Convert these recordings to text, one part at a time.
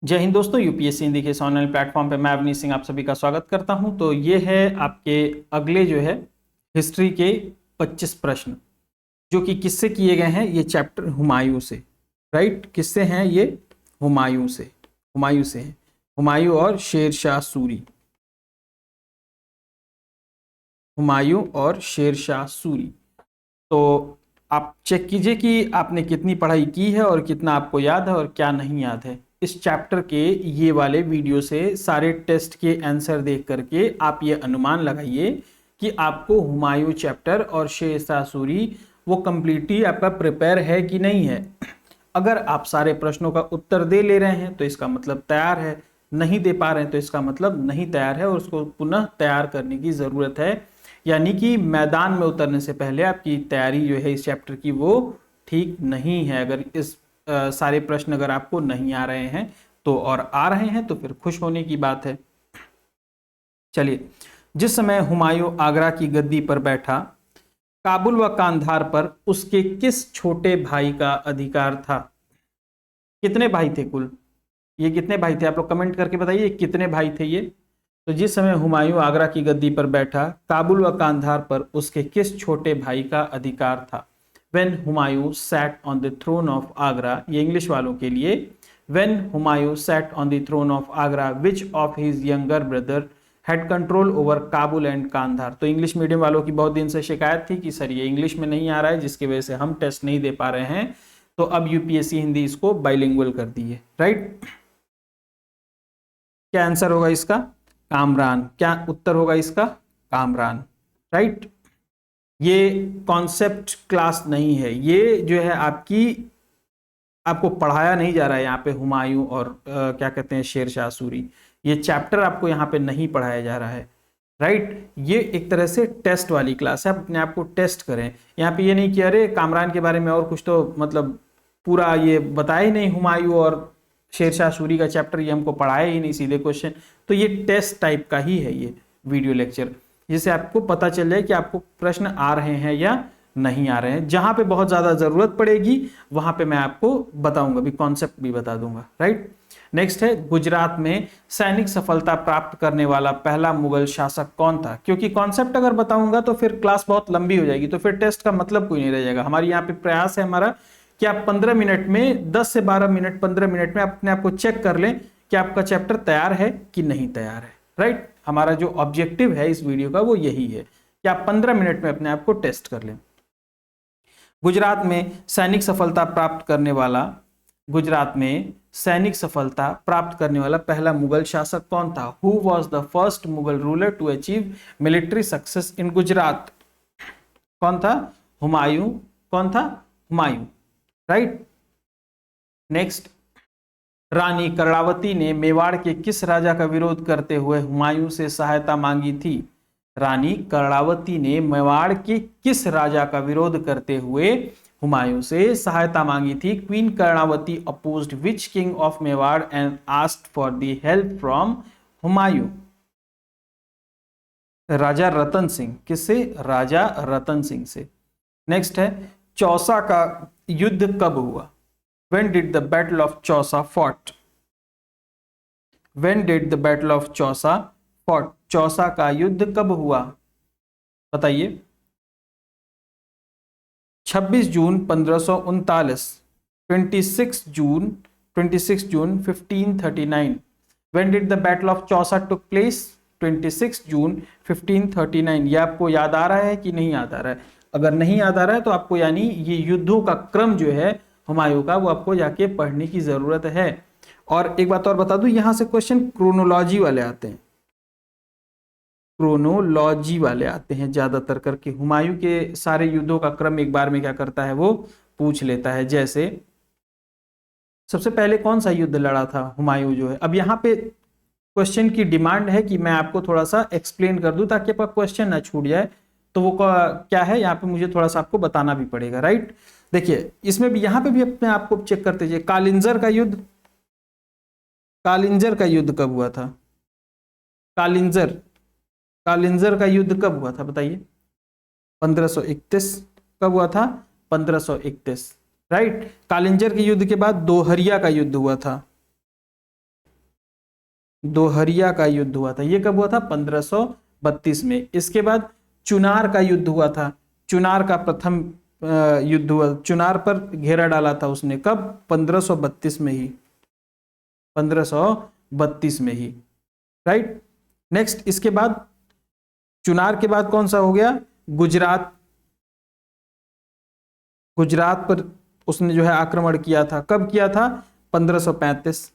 जय हिंद दोस्तों, यूपीएससी हिंदी के इस ऑनलाइन प्लेटफॉर्म पे मैं अवनीश सिंह आप सभी का स्वागत करता हूं। तो ये है आपके अगले जो है हिस्ट्री के 25 प्रश्न जो कि किससे किए गए हैं। ये चैप्टर हुमायूं से, राइट, किससे हैं ये? हुमायूं से, हुमायूं से हैं। हुमायूं और शेर शाह सूरी, हुमायूं और शेर शाह सूरी। तो आप चेक कीजिए कि आपने कितनी पढ़ाई की है और कितना आपको याद है और क्या नहीं याद है। इस चैप्टर के ये वाले वीडियो से सारे टेस्ट के आंसर देख करके आप ये अनुमान लगाइए कि आपको हुमायूं चैप्टर और शेर शाह सूरी वो कंप्लीटली आपका प्रिपेयर है कि नहीं है। अगर आप सारे प्रश्नों का उत्तर दे ले रहे हैं तो इसका मतलब तैयार है, नहीं दे पा रहे हैं तो इसका मतलब नहीं तैयार है और उसको पुनः तैयार करने की ज़रूरत है। यानी कि मैदान में उतरने से पहले आपकी तैयारी जो है इस चैप्टर की वो ठीक नहीं है। अगर इस सारे प्रश्न अगर आपको नहीं आ रहे हैं तो, और आ रहे हैं तो फिर खुश होने की बात है। चलिए, जिस समय हुमायूं आगरा की गद्दी पर बैठा, काबुल व कांधार पर उसके किस छोटे भाई का अधिकार था? कितने भाई थे कुल? ये कितने भाई थे? आप लोग कमेंट करके बताइए कितने भाई थे ये। तो जिस समय हुमायूं आगरा की गद्दी पर बैठा, काबुल व कांधार पर उसके किस छोटे भाई का अधिकार था? When Humayun sat on the throne of Agra, ये इंग्लिश वालों के लिए। When Humayun sat on the throne of Agra, which of his younger brother had control over Kabul and Kandahar? तो इंग्लिश मीडियम वालों की बहुत दिन से शिकायत थी कि सर ये इंग्लिश में नहीं आ रहा है, जिसकी वजह से हम टेस्ट नहीं दे पा रहे हैं। तो अब यूपीएससी हिंदी इसको बाइलिंगुअल कर दी है, राइट। क्या आंसर होगा इसका? कामरान। क्या उत्तर होगा इसका? कामरान, राइट। ये कॉन्सेप्ट क्लास नहीं है, ये जो है आपको पढ़ाया नहीं जा रहा है यहाँ पे हुमायूं और क्या कहते हैं शेर शाह सूरी। ये चैप्टर आपको यहाँ पे नहीं पढ़ाया जा रहा है, राइट। ये एक तरह से टेस्ट वाली क्लास है, आप अपने आप को टेस्ट करें। यहाँ पे ये नहीं कि अरे कामरान के बारे में और कुछ तो मतलब पूरा ये बताया ही नहीं, हुमायूं और शेर शाह सूरी का चैप्टर ये हमको पढ़ाया ही नहीं, सीधे क्वेश्चन। तो ये टेस्ट टाइप का ही है ये वीडियो लेक्चर, जिससे आपको पता चल जाए कि आपको प्रश्न आ रहे हैं या नहीं आ रहे हैं। जहां पे बहुत ज्यादा जरूरत पड़ेगी वहां पे मैं आपको बताऊंगा, भी कॉन्सेप्ट भी बता दूंगा, राइट। नेक्स्ट है, गुजरात में सैनिक सफलता प्राप्त करने वाला पहला मुगल शासक कौन था? क्योंकि कॉन्सेप्ट अगर बताऊंगा तो फिर क्लास बहुत लंबी हो जाएगी, तो फिर टेस्ट का मतलब कोई नहीं रह जाएगा। हमारी यहाँ पे प्रयास है हमारा कि आप 15 मिनट में, 10 से 12 मिनट 15 मिनट में अपने आप को चेक कर लें कि आपका चैप्टर तैयार है कि नहीं तैयार है, राइट। हमारा जो ऑब्जेक्टिव है इस वीडियो का वो यही है कि आप 15 मिनट में अपने आप को टेस्ट कर लें। गुजरात में सैनिक सफलता प्राप्त करने वाला, गुजरात में सैनिक सफलता प्राप्त करने वाला पहला मुगल शासक कौन था? Who was the first Mughal ruler to achieve military success in Gujarat? कौन था? हुमायूं। कौन था? हुमायूं, राइट। नेक्स्ट, रानी कर्णावती ने मेवाड़ के किस राजा का विरोध करते हुए हुमायूं से सहायता मांगी थी? रानी कर्णावती ने मेवाड़ के किस राजा का विरोध करते हुए हुमायूं से सहायता मांगी थी? Queen Karnavati opposed which king of Mewar and asked for the help from Humayun? Raja Ratan Singh. किससे? राजा रतन सिंह से। नेक्स्ट है, चौसा का युद्ध कब हुआ? When did the Battle of Chausa fought? When did the Battle of Chausa fought? Chausa का युद्ध कब हुआ? बताइए। 26 जून 1539, 26 जून 1539। When did the Battle of Chausa took place? 26 जून 1539। ये आपको याद आ रहा है कि नहीं याद आ रहा है? अगर नहीं याद आ रहा है तो आपको यानी ये युद्धों का क्रम जो है हुमायूं का वो आपको जाके पढ़ने की जरूरत है। और एक बात और बता दूं, यहां से क्वेश्चन क्रोनोलॉजी वाले आते हैं, क्रोनोलॉजी वाले आते हैं ज्यादातर करके। हुमायूं के सारे युद्धों का क्रम एक बार में क्या करता है वो पूछ लेता है। जैसे सबसे पहले कौन सा युद्ध लड़ा था हुमायूं जो है? अब यहाँ पे क्वेश्चन की डिमांड है कि मैं आपको थोड़ा सा एक्सप्लेन कर दूं ताकि आपका क्वेश्चन ना छूट जाए। तो वो क्या है, यहाँ पे मुझे थोड़ा सा आपको बताना भी पड़ेगा, राइट। देखिए, इसमें भी यहाँ पे भी अपने आप को चेक करते जाइए। कालिंजर का युद्ध, कालिंजर का युद्ध कब हुआ था? कालिंजर, कालिंजर का युद्ध कब हुआ था बताइए? 1531। कब हुआ था? 1531, राइट। कालिंजर के युद्ध के बाद दोहरिया का युद्ध हुआ था। दोहरिया का युद्ध हुआ था। ये कब हुआ था? 1532 में। इसके बाद चुनार का युद्ध हुआ था। चुनार का प्रथम युद्ध हुआ। चुनार पर घेरा डाला था उसने। कब? 1532 में ही, 1532 में ही, राइट। नेक्स्ट, इसके बाद चुनार के बाद कौन सा हो गया? गुजरात। गुजरात पर उसने जो है आक्रमण किया था। कब किया था? 1535।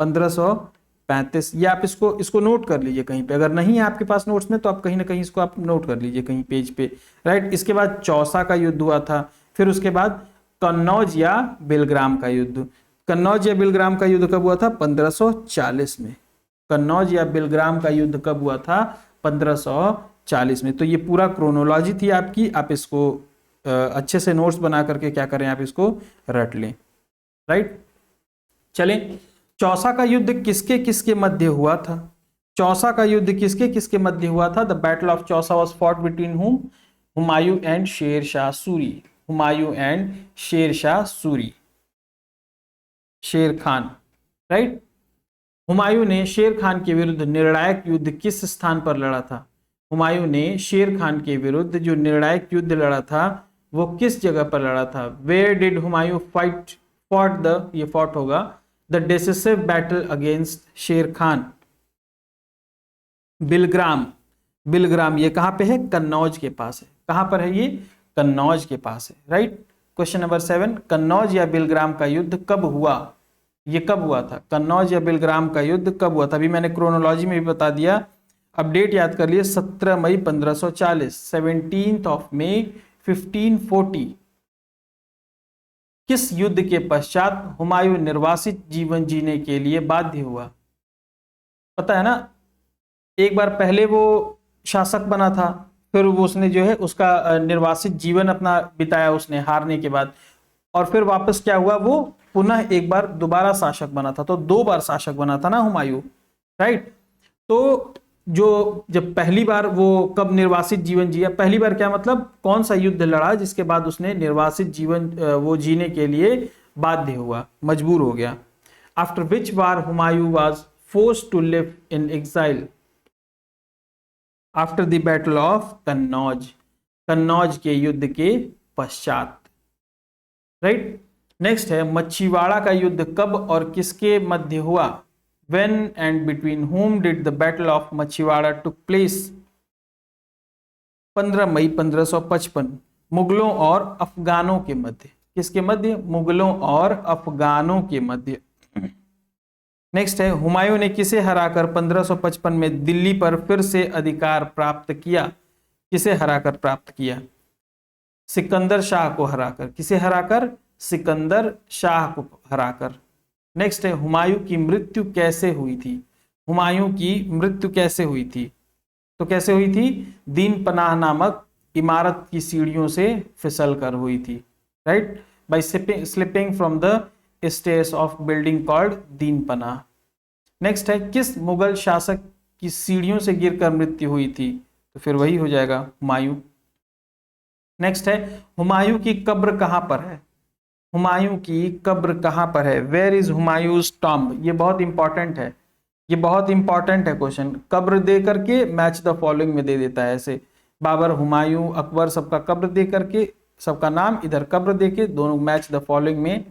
1535। ये आप इसको नोट कर लीजिए कहीं पे। अगर नहीं है आपके पास नोट्स में तो आप कहीं ना कहीं इसको आप नोट कर लीजिए कहीं पेज पे, राइट। इसके बाद चौसा का युद्ध हुआ था। फिर उसके बाद कन्नौज या बिलग्राम का युद्ध। कन्नौज या बिलग्राम का युद्ध कब हुआ था? 1540 में। कन्नौज या बिलग्राम का युद्ध कब हुआ था? 1540 में। तो ये पूरा क्रोनोलॉजी थी आपकी। आप इसको अच्छे से नोट्स बना करके क्या करें, आप इसको रट लें, राइट। चलें, चौसा का युद्ध किसके किसके मध्य हुआ था? चौसा का युद्ध किसके किसके मध्य हुआ था? The battle of Chausa was fought between हुम? हुमायूं एंड शेर शाह सूरी। हुमायूं एंड शेर शाह सूरी, शेर खान, राइट। हुमायूं ने शेर खान के विरुद्ध निर्णायक युद्ध किस स्थान पर लड़ा था? हुमायूं ने शेर खान के विरुद्ध जो निर्णायक युद्ध लड़ा था वो किस जगह पर लड़ा था? Where did Humayun fought the, ये फॉट होगा, the decisive battle against Sher Khan? Bilgram. Bilgram ये कहां पे है? कन्नौज के पास है। कहां पर है ये? कन्नौज के पास है, राइट। क्वेश्चन नंबर 7, कन्नौज या बिलग्राम का युद्ध कब हुआ? ये कब हुआ था? कन्नौज या बिलग्राम का युद्ध कब हुआ था? अभी मैंने क्रोनोलॉजी में भी बता दिया, अपडेट याद कर लिए। 17 मई 1540, 17th ऑफ मई 1540। किस युद्ध के पश्चात हुमायूं निर्वासित जीवन जीने के लिए बाध्य हुआ? पता है ना, एक बार पहले वो शासक बना था, फिर वो उसने जो है उसका निर्वासित जीवन अपना बिताया उसने हारने के बाद, और फिर वापस क्या हुआ, वो पुनः एक बार दोबारा शासक बना था। तो 2 बार शासक बना था ना हुमायूं, राइट। तो जो जब पहली बार वो कब निर्वासित जीवन जिया, पहली बार क्या मतलब, कौन सा युद्ध लड़ा जिसके बाद उसने निर्वासित जीवन वो जीने के लिए बाध्य हुआ, मजबूर हो गया? After which war Humayun was forced to live in exile? After the battle of Kannauj, Kannauj के युद्ध के पश्चात, राइट। नेक्स्ट है, मच्छीवाड़ा का युद्ध कब और किसके मध्य हुआ? When and between whom did the battle of Machhiwara took place? 15 मई 1555, मुगलों और अफगानों के मध्य। किसके मध्य? मुगलों और अफगानों के मध्य। नेक्स्ट है, हुमायूं ने किसे हराकर 1555 में दिल्ली पर फिर से अधिकार प्राप्त किया? किसे हराकर प्राप्त किया? सिकंदर शाह को हराकर। किसे हराकर? सिकंदर शाह को हराकर। नेक्स्ट है, हुमायूं की मृत्यु कैसे हुई थी? हुमायूं की मृत्यु कैसे हुई थी? तो कैसे हुई थी? दीन पनाह नामक इमारत की सीढ़ियों से फिसल कर हुई थी, right, by slipping from the stairs of building called Din Panah. Next है, किस मुगल शासक की सीढ़ियों से गिरकर मृत्यु हुई थी? तो फिर वही हो जाएगा, हुमायूं। नेक्स्ट है, हुमायूं की कब्र कहां पर है? हुमायूं की कब्र कहां पर है? Where is Humayun's tomb? ये बहुत इंपॉर्टेंट है, ये बहुत इंपॉर्टेंट है क्वेश्चन। कब्र दे करके मैच द फॉलोइंग में दे देता है ऐसे, बाबर, हुमायूं, अकबर, सबका कब्र दे करके, सबका नाम इधर कब्र दे के, दोनों मैच द फॉलोइंग में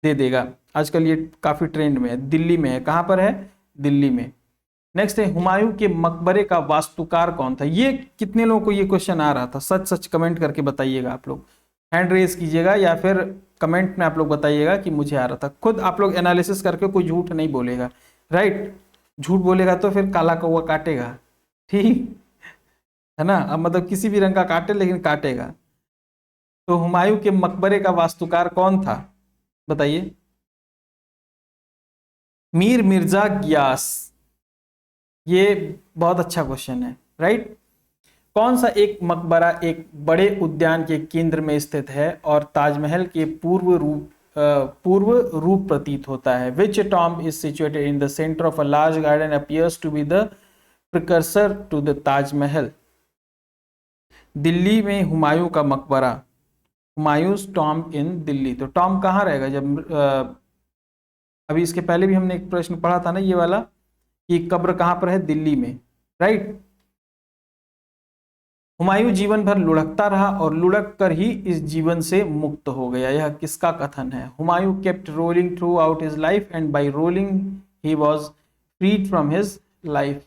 दे देगा। आजकल ये काफी ट्रेंड में है। दिल्ली में है। कहां पर है? दिल्ली में। नेक्स्ट है, हुमायूं के मकबरे का वास्तुकार कौन था? ये कितने लोगों को ये क्वेश्चन आ रहा था? सच सच कमेंट करके बताइएगा। आप लोग हैंड रेज कीजिएगा या फिर कमेंट में आप लोग बताइएगा कि मुझे आ रहा था। खुद आप लोग एनालिसिस करके, कोई झूठ नहीं बोलेगा, राइट। झूठ बोलेगा तो फिर काला कौवा काटेगा, ठीक है ना। अब मतलब किसी भी रंग का काटे, लेकिन काटेगा। तो हुमायूं के मकबरे का वास्तुकार कौन था? बताइए। मीर मिर्जा गियास। ये बहुत अच्छा क्वेश्चन है, राइट। कौन सा एक मकबरा एक बड़े उद्यान के केंद्र में स्थित है और ताजमहल के पूर्व रूप प्रतीत होता है? Which tomb is situated in the centre of a large garden appears to be the precursor to the Taj Mahal? Delhi में हुमायूं का मकबरा, हुमायूंस टॉम्ब इन दिल्ली। तो टॉम्ब कहाँ रहेगा? जब अभी इसके पहले भी हमने एक प्रश्न पढ़ा था ना, ये वाला, की कब्र कहां पर है? दिल्ली में, राइट। हुमायूं जीवन भर लुढ़कता रहा और लुढ़क कर ही इस जीवन से मुक्त हो गया, यह किसका कथन है? Humayun kept rolling throughout his life and by rolling he was freed from his life.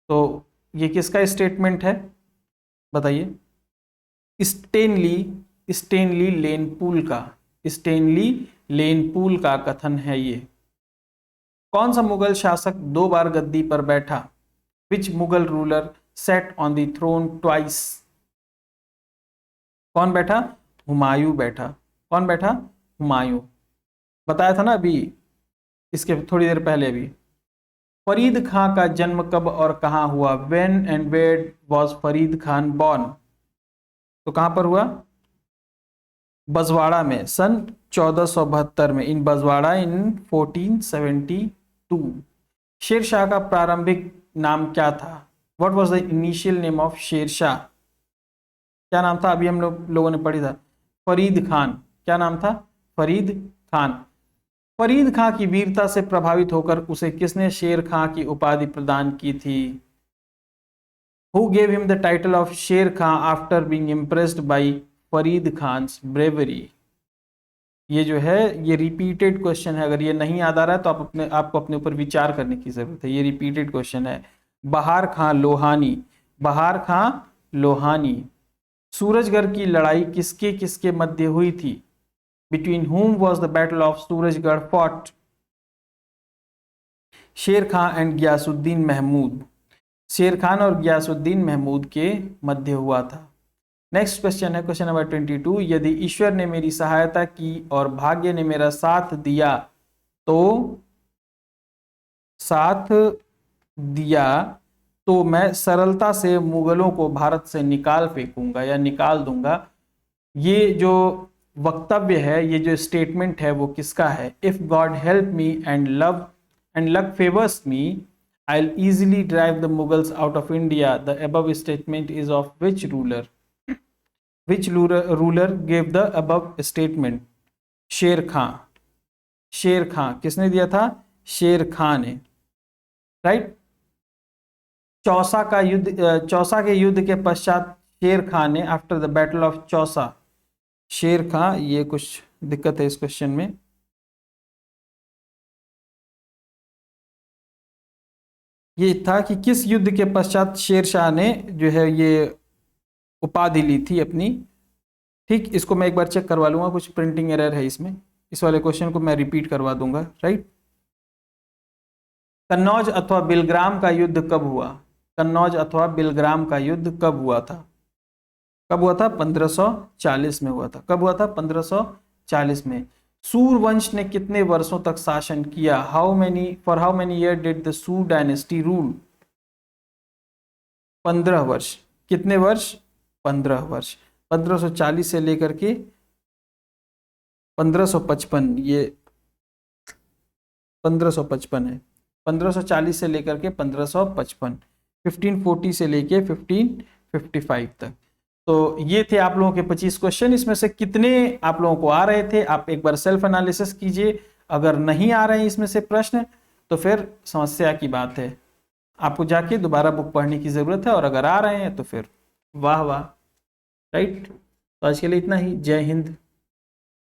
तो ये किसका स्टेटमेंट है बताइए? स्टेनली लेनपूल का कथन है ये। कौन सा मुगल शासक 2 बार गद्दी पर बैठा? Which Mughal ruler sat on the throne twice? कौन बैठा? हुमायूं बैठा। कौन बैठा? हुमायूं। बताया था ना अभी, इसके थोड़ी देर पहले भी। फरीद खां का जन्म कब और कहां हुआ? When and where was Farid Khan born? तो कहां पर हुआ? बजवाड़ा में, सन 1472 में, इन बजवाड़ा इन 1472। शेर शाह का प्रारंभिक नाम क्या था? What was the initial name of Sher Shah? क्या नाम था? अभी हम लोगों ने पढ़ी था, फरीद खान। क्या नाम था? फरीद खान। फरीद खां की वीरता से प्रभावित होकर उसे किसने शेर खां की उपाधि प्रदान की थी? Who gave him the title of Sher Khan after being impressed by Farid Khan's bravery? ये जो है ये रिपीटेड क्वेश्चन है, अगर ये नहीं याद आ रहा है तो आपको अपने ऊपर विचार करने की जरूरत है। ये रिपीटेड क्वेश्चन है। बहार खां लोहानी, बहार खां लोहानी। सूरजगढ़ की लड़ाई किसके किसके मध्य हुई थी? Between whom was the battle of Surajgarh fought? शेर खां एंड गयासुद्दीन महमूद। शेर खान और गयासुद्दीन महमूद के मध्य हुआ था। नेक्स्ट क्वेश्चन है क्वेश्चन नंबर 22। यदि ईश्वर ने मेरी सहायता की और भाग्य ने मेरा साथ दिया तो मैं सरलता से मुगलों को भारत से निकाल फेंकूंगा या निकाल दूंगा। ये जो वक्तव्य है, ये जो स्टेटमेंट है, वो किसका है? If God help me and luck favours me, I'll easily drive the Mughals out of India. The above statement is of which ruler? Which ruler gave the above statement? शेर खां। शेर खां किसने दिया था? शेर खां ने, राइट। चौसा के युद्ध के पश्चात शेर खां ने, after the battle of Chausa, शेर खां, ये कुछ दिक्कत है इस क्वेश्चन में। ये था कि किस युद्ध के पश्चात शेरशाह ने जो है ये उपाधि ली थी अपनी। ठीक, इसको मैं एक बार चेक करवा लूंगा, कुछ प्रिंटिंग एरर है इसमें। इस वाले क्वेश्चन को मैं रिपीट करवा दूंगा, राइट। कन्नौज अथवा बिलग्राम का युद्ध कब हुआ? कन्नौज अथवा बिलग्राम का युद्ध कब हुआ था? कब हुआ था? 1540 में हुआ था। कब हुआ था? 1540 में। सूरवंश ने कितने वर्षों तक शासन किया? For how many year did the सूर डायनेस्टी रूल? 15 वर्ष। कितने वर्ष? 15 वर्ष। 1540 से लेकर के 1555, ये 1555 है। 1540 से लेकर के 1555, 1540 से लेके 1555 तक। तो ये थे आप लोगों के 25 क्वेश्चन। इसमें से कितने आप लोगों को आ रहे थे? आप एक बार सेल्फ एनालिसिस कीजिए। अगर नहीं आ रहे हैं इसमें से प्रश्न, तो फिर समस्या की बात है, आपको जाके दोबारा बुक पढ़ने की जरूरत है। और अगर आ रहे हैं तो फिर वाह वाह, राइट। तो आज के लिए इतना ही। जय हिंद।